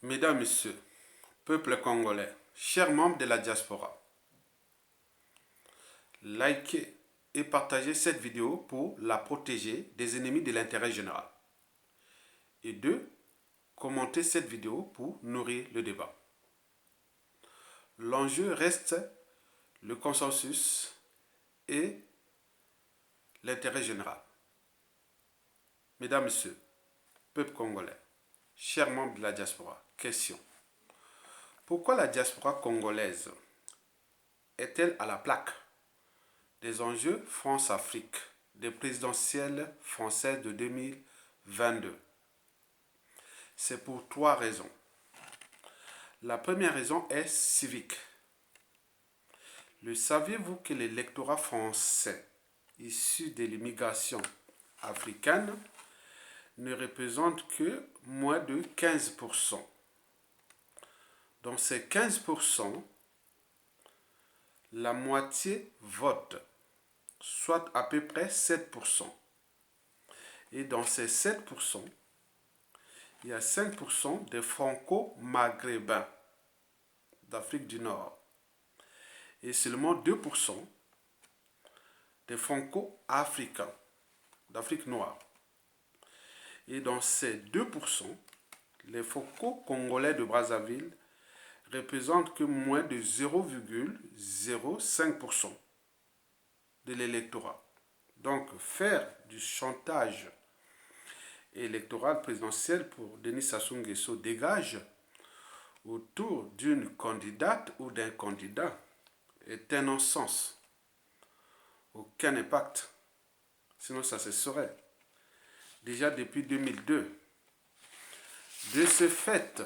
Mesdames, Messieurs, peuple congolais, chers membres de la diaspora, likez et partagez cette vidéo pour la protéger des ennemis de l'intérêt général. Et deux, commentez cette vidéo pour nourrir le débat. L'enjeu reste le consensus et l'intérêt général. Mesdames, Messieurs, peuple congolais, chers membres de la diaspora, question. Pourquoi la diaspora congolaise est-elle à la plaque des enjeux France-Afrique des présidentielles françaises de 2022? C'est pour trois raisons. La première raison est civique. Le saviez-vous que l'électorat français issu de l'immigration africaine ne représente que moins de 15%? Dans ces 15%, la moitié vote, soit à peu près 7%. Et dans ces 7%, il y a 5% des franco-maghrébins d'Afrique du Nord et seulement 2% des franco-africains d'Afrique noire. Et dans ces 2%, les franco-congolais de Brazzaville représentent que moins de 0,05% de l'électorat. Donc faire du chantage électoral présidentiel pour Denis Sassou Nguesso dégage autour d'une candidate ou d'un candidat est un non-sens. Aucun impact. Sinon ça se saurait. Déjà depuis 2002. De ce fait,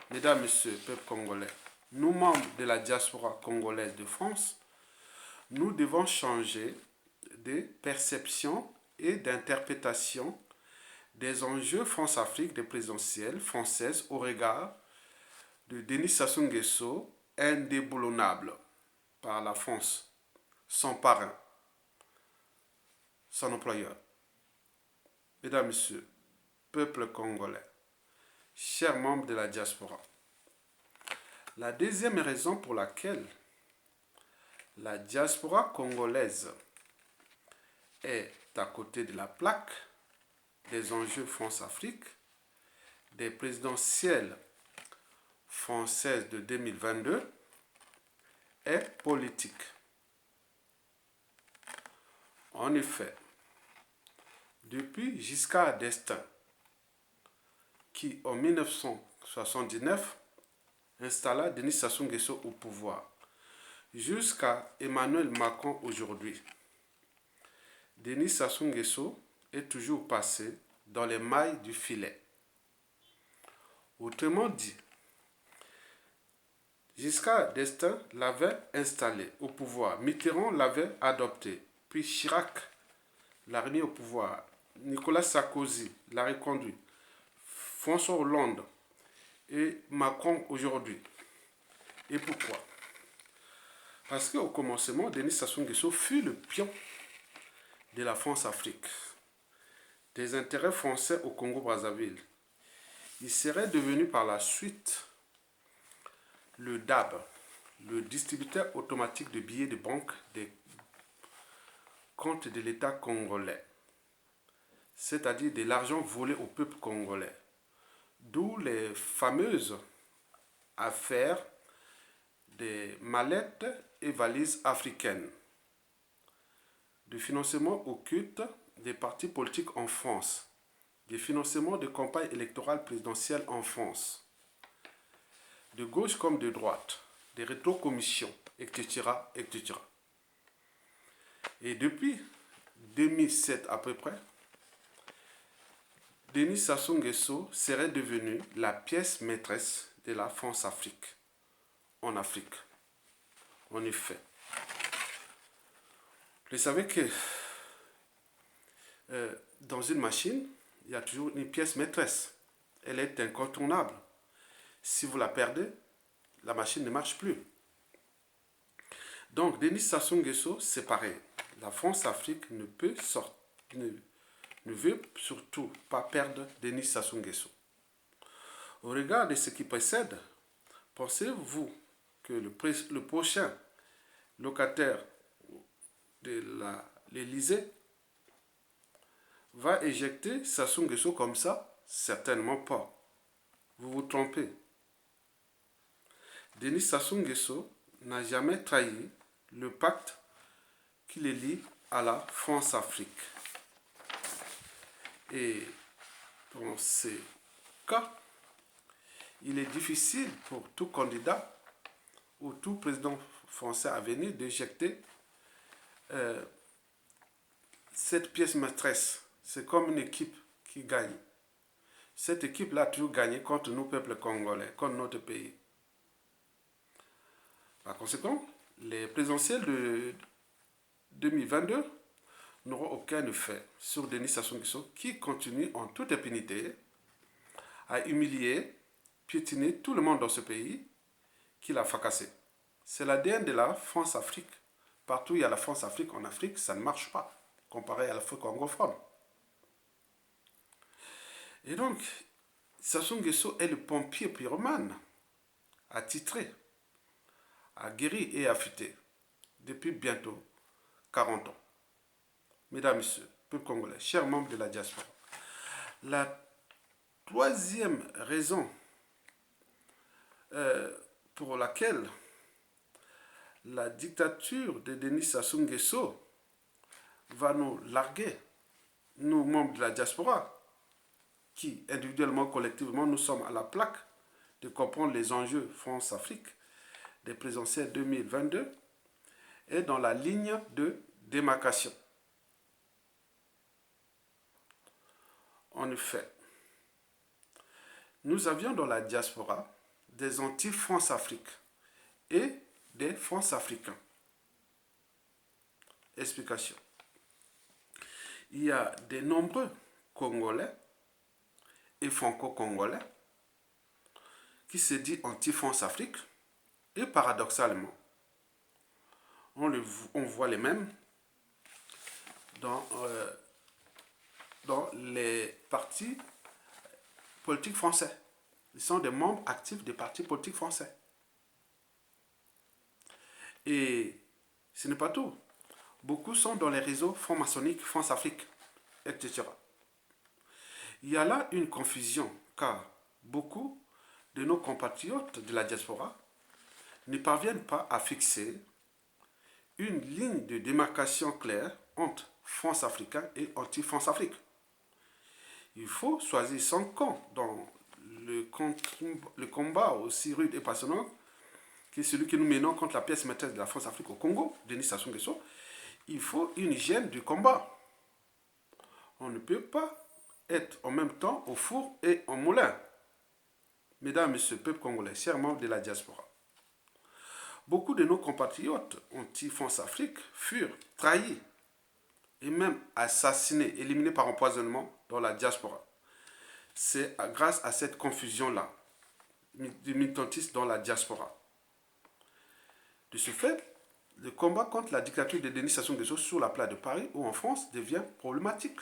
mesdames, messieurs, peuple congolais, nous membres de la diaspora congolaise de France, nous devons changer de perception et d'interprétation des enjeux France-Afrique des présidentielles françaises au regard de Denis Sassou Nguesso, indéboulonnable par la France, son parrain, son employeur. Mesdames, Messieurs, peuple congolais, chers membres de la diaspora, la deuxième raison pour laquelle la diaspora congolaise est à côté de la plaque des enjeux France-Afrique, des présidentielles françaises de 2022, est politique. En effet, depuis Giscard d'Estaing, qui en 1979 installa Denis Sassou Nguesso au pouvoir, jusqu'à Emmanuel Macron aujourd'hui, Denis Sassou Nguesso est toujours passé dans les mailles du filet. Autrement dit, Giscard d'Estaing l'avait installé au pouvoir, Mitterrand l'avait adopté, puis Chirac l'a remis au pouvoir, Nicolas Sarkozy l'a reconduit, François Hollande et Macron aujourd'hui. Et pourquoi? Parce qu'au commencement, Denis Sassou Nguesso fut le pion de la France-Afrique, des intérêts français au Congo-Brazzaville. Il serait devenu par la suite le DAB, le distributeur automatique de billets de banque des comptes de l'État congolais, c'est-à-dire de l'argent volé au peuple congolais. D'où les fameuses affaires des mallettes et valises africaines, de financement occulte des partis politiques en France, de financement de campagnes électorales présidentielles en France, de gauche comme de droite, des rétrocommissions, etc., etc. Et depuis 2007 à peu près, Denis Sassou Nguesso serait devenu la pièce maîtresse de la France-Afrique, en Afrique. En effet, vous savez que dans une machine, il y a toujours une pièce maîtresse. Elle est incontournable. Si vous la perdez, la machine ne marche plus. Donc, Denis Sassou Nguesso, c'est pareil. La France-Afrique ne veut surtout pas perdre Denis Sassou Nguesso. Au regard de ce qui précède, pensez-vous que le prochain locataire de l'Élysée va éjecter Sassou Nguesso comme ça? Certainement pas. Vous vous trompez. Denis Sassou Nguesso n'a jamais trahi le pacte qui les lie à la France-Afrique. Et dans ces cas, il est difficile pour tout candidat ou tout président français à venir d'éjecter cette pièce maîtresse. C'est comme une équipe qui gagne. Cette équipe-là a toujours gagné contre nous, peuple congolais, contre notre pays. Par conséquent, les présidentielles de 2022 n'auront aucun effet sur Denis Sassou Nguesso qui continue en toute impunité à humilier, piétiner tout le monde dans ce pays qu'il a fracassé. C'est l'ADN de la France-Afrique. Partout où il y a la France-Afrique, en Afrique, ça ne marche pas, comparé à l'Afrique anglophone. Et donc, Sassou Nguesso est le pompier pyromane, attitré, aguerri et affûté, depuis bientôt 40 ans. Mesdames, Messieurs, peuple congolais, chers membres de la diaspora, la troisième raison pour laquelle la dictature de Denis Sassou Nguesso va nous larguer, nous membres de la diaspora, qui individuellement, collectivement, nous sommes à la plaque de comprendre les enjeux France-Afrique des présidentielles 2022 est dans la ligne de démarcation. En effet, nous avions dans la diaspora des anti-France-Afrique et des France-Africains. Explication. Il y a de nombreux Congolais et Franco-Congolais qui se disent anti-France-Afrique et paradoxalement, on voit les mêmes dans les partis politiques français. Ils sont des membres actifs des partis politiques français. Et ce n'est pas tout. Beaucoup sont dans les réseaux francs-maçonniques France-Afrique, etc. Il y a là une confusion, car beaucoup de nos compatriotes de la diaspora ne parviennent pas à fixer une ligne de démarcation claire entre France-Africain et anti-France-Afrique. Il faut choisir son camp dans le combat aussi rude et passionnant qui est celui que nous menons contre la pièce maîtresse de la France-Afrique au Congo, Denis Sassou Nguesso. Il faut une hygiène du combat. On ne peut pas être en même temps au four et au moulin. Mesdames et messieurs, peuple congolais, chers membres de la diaspora, beaucoup de nos compatriotes anti-France-Afrique furent trahis et même assassinés, éliminés par empoisonnement dans la diaspora. C'est grâce à cette confusion-là, du militantisme dans la diaspora. De ce fait, le combat contre la dictature de Denis Sassou Nguesso sur la place de Paris ou en France devient problématique.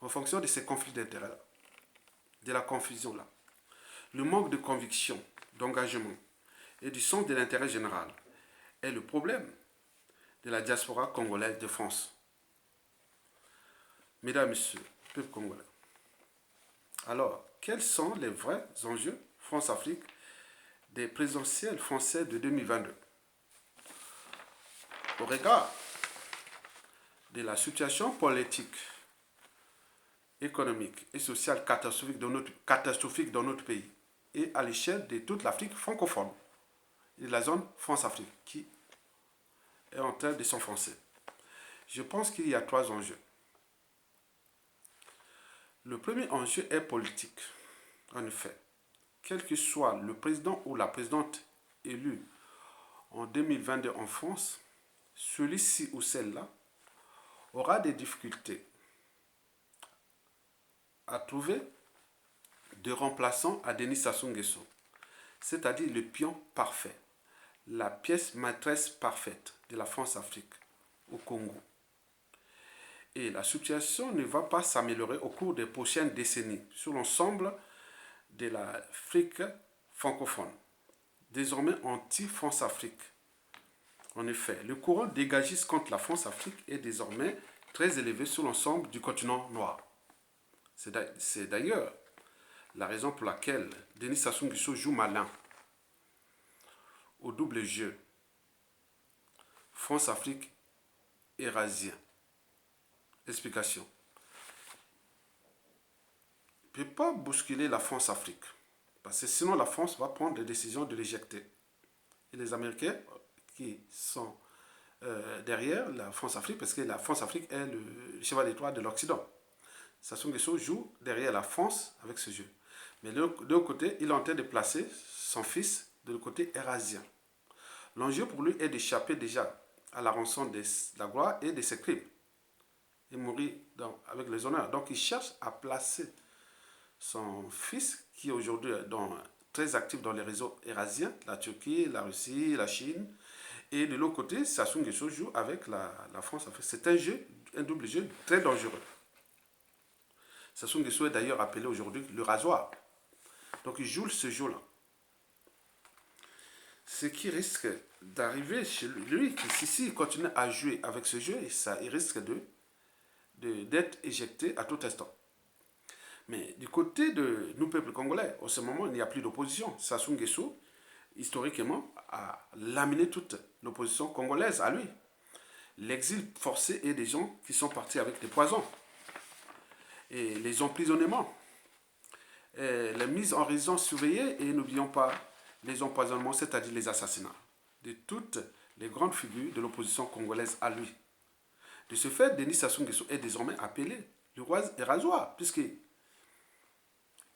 En fonction de ces conflits d'intérêts-là, de la confusion-là, le manque de conviction, d'engagement et du sens de l'intérêt général est le problème de la diaspora congolaise de France. Mesdames, Messieurs, peuple congolais. Alors, quels sont les vrais enjeux France-Afrique des présidentielles françaises de 2022? Au regard de la situation politique, économique et sociale catastrophique dans notre pays et à l'échelle de toute l'Afrique francophone et de la zone France-Afrique qui est en train de s'enfoncer. Je pense qu'il y a trois enjeux. Le premier enjeu est politique. En effet, quel que soit le président ou la présidente élue en 2022 en France, celui-ci ou celle-là aura des difficultés à trouver de remplaçants à Denis Sassou Nguesso, c'est-à-dire le pion parfait, la pièce maîtresse parfaite de la France-Afrique au Congo. Et la situation ne va pas s'améliorer au cours des prochaines décennies sur l'ensemble de l'Afrique francophone, désormais anti-France-Afrique. En effet, le courant dégagiste contre la France-Afrique est désormais très élevé sur l'ensemble du continent noir. C'est d'ailleurs la raison pour laquelle Denis Sassou Nguesso joue malin au double jeu France-Afrique érasien. Explication. Il ne peut pas bousculer la France-Afrique, parce que sinon la France va prendre des décisions de l'éjecter. Et les Américains qui sont derrière la France-Afrique, parce que la France-Afrique est le cheval d'étoile de l'Occident. Sassou Nguesso joue derrière la France avec ce jeu. Mais de l'autre côté, il est en train de placer son fils de le côté érasien. L'enjeu pour lui est d'échapper déjà à la rançon de la gloire et de ses crimes. Et mourir avec les honneurs. Donc il cherche à placer son fils, qui est aujourd'hui très actif dans les réseaux érasiens, la Turquie, la Russie, la Chine. Et de l'autre côté, Sassou Nguesso joue avec la France. C'est un double jeu très dangereux. Sassou Nguesso est d'ailleurs appelé aujourd'hui le rasoir. Donc il joue ce jeu-là. Ce qui risque d'arriver chez lui, s'il continue à jouer avec ce jeu, il risque d'être éjecté à tout instant. Mais du côté de nous, peuple congolais, en ce moment, il n'y a plus d'opposition. Sassou Nguesso, historiquement, a laminé toute l'opposition congolaise à lui. L'exil forcé est des gens qui sont partis avec des poisons. Et les emprisonnements, et les mises en résidence surveillée, et n'oublions pas les empoisonnements, c'est-à-dire les assassinats de toutes les grandes figures de l'opposition congolaise à lui. De ce fait, Denis Sassou Nguesso est désormais appelé le roi rasoir, puisqu'il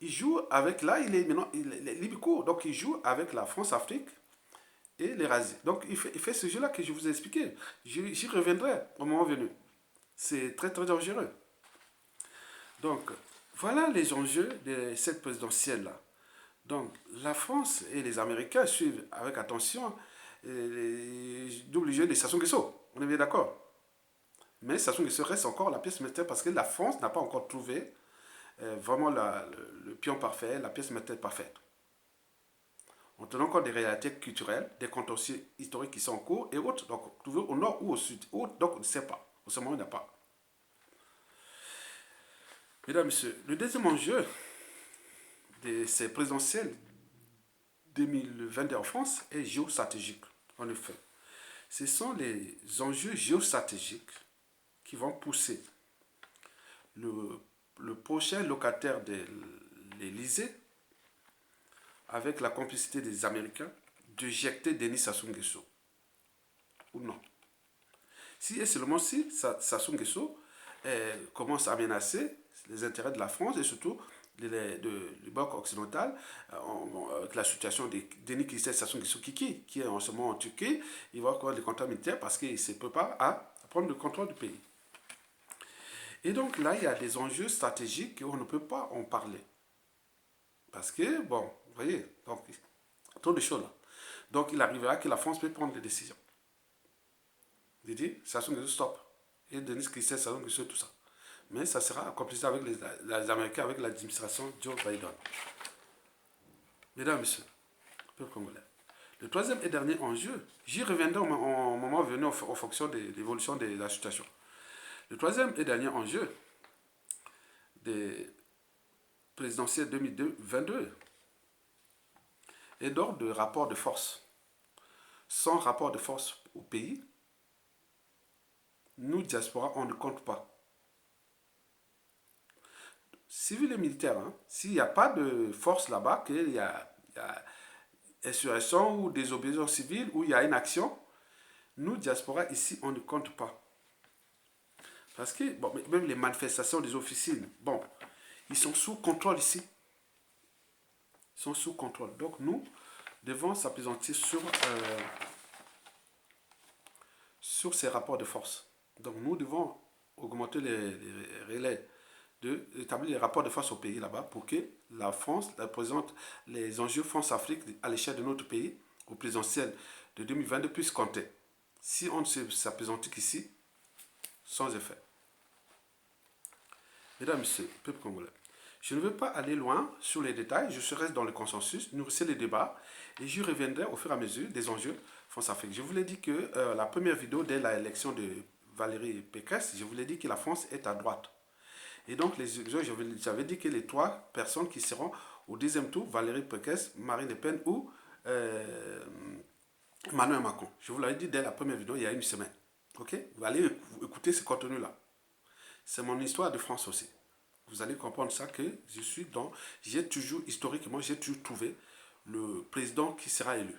joue avec, là, il est libicourt, donc il joue avec la France-Afrique et les razis. Donc il fait ce jeu-là que je vous ai expliqué. J'y reviendrai au moment venu. C'est très très dangereux. Donc, voilà les enjeux de cette présidentielle-là. Donc, la France et les Américains suivent avec attention les double jeu de Sassou Nguesso. On est bien d'accord. Mais Sassou Nguesso reste encore la pièce maîtresse parce que la France n'a pas encore trouvé vraiment le pion parfait, la pièce maîtresse parfaite. On tenant compte des réalités culturelles, des contentieux historiques qui sont en cours et autres. Donc, toujours au nord ou au sud. Donc, on ne sait pas. Au ce moment, il n'y a pas. Mesdames et messieurs, le deuxième enjeu de ces présidentielles 2022 en France est géostratégique. En effet, ce sont les enjeux géostratégiques qui vont pousser le prochain locataire de l'Élysée, avec la complicité des Américains, de jeter Denis Sassou Nguesso. Ou non. Si et seulement si Sassou Nguesso commence à menacer les intérêts de la France et surtout du bloc occidental, avec la situation de Denis Sassou Nguesso qui est en ce moment en Turquie, il va avoir des contrats militaires parce qu'il se prépare à prendre le contrôle du pays. Et donc là, il y a des enjeux stratégiques qu'on ne peut pas en parler. Parce que, bon, vous voyez, donc, trop de choses là. Donc il arrivera que la France peut prendre des décisions. Il dit, Sassou Nguesso, stop. Et Denis Sassou Nguesso, tout ça. Mais ça sera en complicité avec les Américains, avec l'administration Joe Biden. Mesdames et messieurs, peuple congolais. Le troisième et dernier enjeu, j'y reviendrai au moment venu en fonction de l'évolution de la situation. Le troisième et dernier enjeu des présidentielles 2022 est d'ordre de rapport de force. Sans rapport de force au pays, nous, diaspora, on ne compte pas. Civil et militaire, hein, s'il n'y a pas de force là-bas, qu'il y a insurrection ou désobéissance civile, où il y a une action, nous, diaspora, ici, on ne compte pas. Parce que, bon, même les manifestations des officines, bon, ils sont sous contrôle ici. Ils sont sous contrôle. Donc, nous devons s'appesantir sur ces rapports de force. Donc, nous devons augmenter les relais, établir les rapports de force au pays là-bas pour que la France présente les enjeux France-Afrique à l'échelle de notre pays au présidentiel de 2022 puisse compter. Si on ne s'appesantit qu'ici, sans effet. Mesdames et messieurs, peuple congolais, Je ne veux pas aller loin sur les détails, je reste dans le consensus, nourrissez les débats et j'y reviendrai au fur et à mesure des enjeux France-Afrique. Je vous l'ai dit que la première vidéo dès l'élection de Valérie Pécresse, je vous l'ai dit que la France est à droite. Et donc, j'avais dit que les 3 personnes qui seront au deuxième tour, Valérie Pécresse, Marine Le Pen ou Emmanuel Macron. Je vous l'avais dit dès la première vidéo, il y a une semaine. Ok? Vous allez écouter ce contenu-là. C'est mon histoire de France aussi. Vous allez comprendre ça que j'ai toujours, historiquement, j'ai toujours trouvé le président qui sera élu.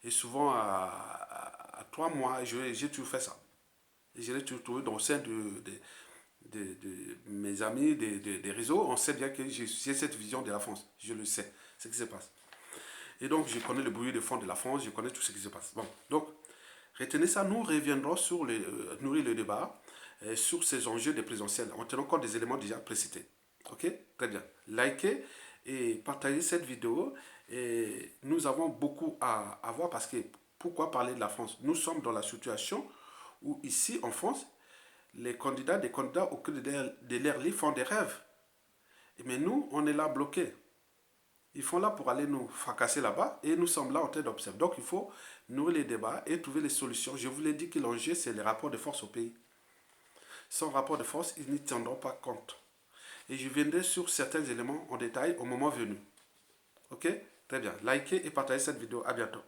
Et souvent, à 3 mois, j'ai toujours fait ça. Et je l'ai toujours trouvé dans le sein de mes amis, des réseaux. On sait bien que j'ai cette vision de la France. Je le sais, ce qui se passe. Et donc, je connais le bruit de fond de la France, je connais tout ce qui se passe. Bon, donc, retenez ça, nous reviendrons sur nourrir le débat sur ces enjeux des présidentielles en tenant compte des éléments déjà précités. Ok? Très bien. Likez et partagez cette vidéo. Et nous avons beaucoup à voir parce que pourquoi parler de la France? Nous sommes dans la situation où ici en France, des candidats au cœur de leur lit font des rêves. Mais nous, on est là bloqués. Ils font là pour aller nous fracasser là-bas et nous sommes là en train d'observer. Donc il faut nourrir les débats et trouver les solutions. Je vous l'ai dit que l'enjeu, c'est les rapports de force au pays. Sans rapport de force, ils n'y tiendront pas compte. Et je viendrai sur certains éléments en détail au moment venu. Ok? Très bien. Likez et partagez cette vidéo. À bientôt.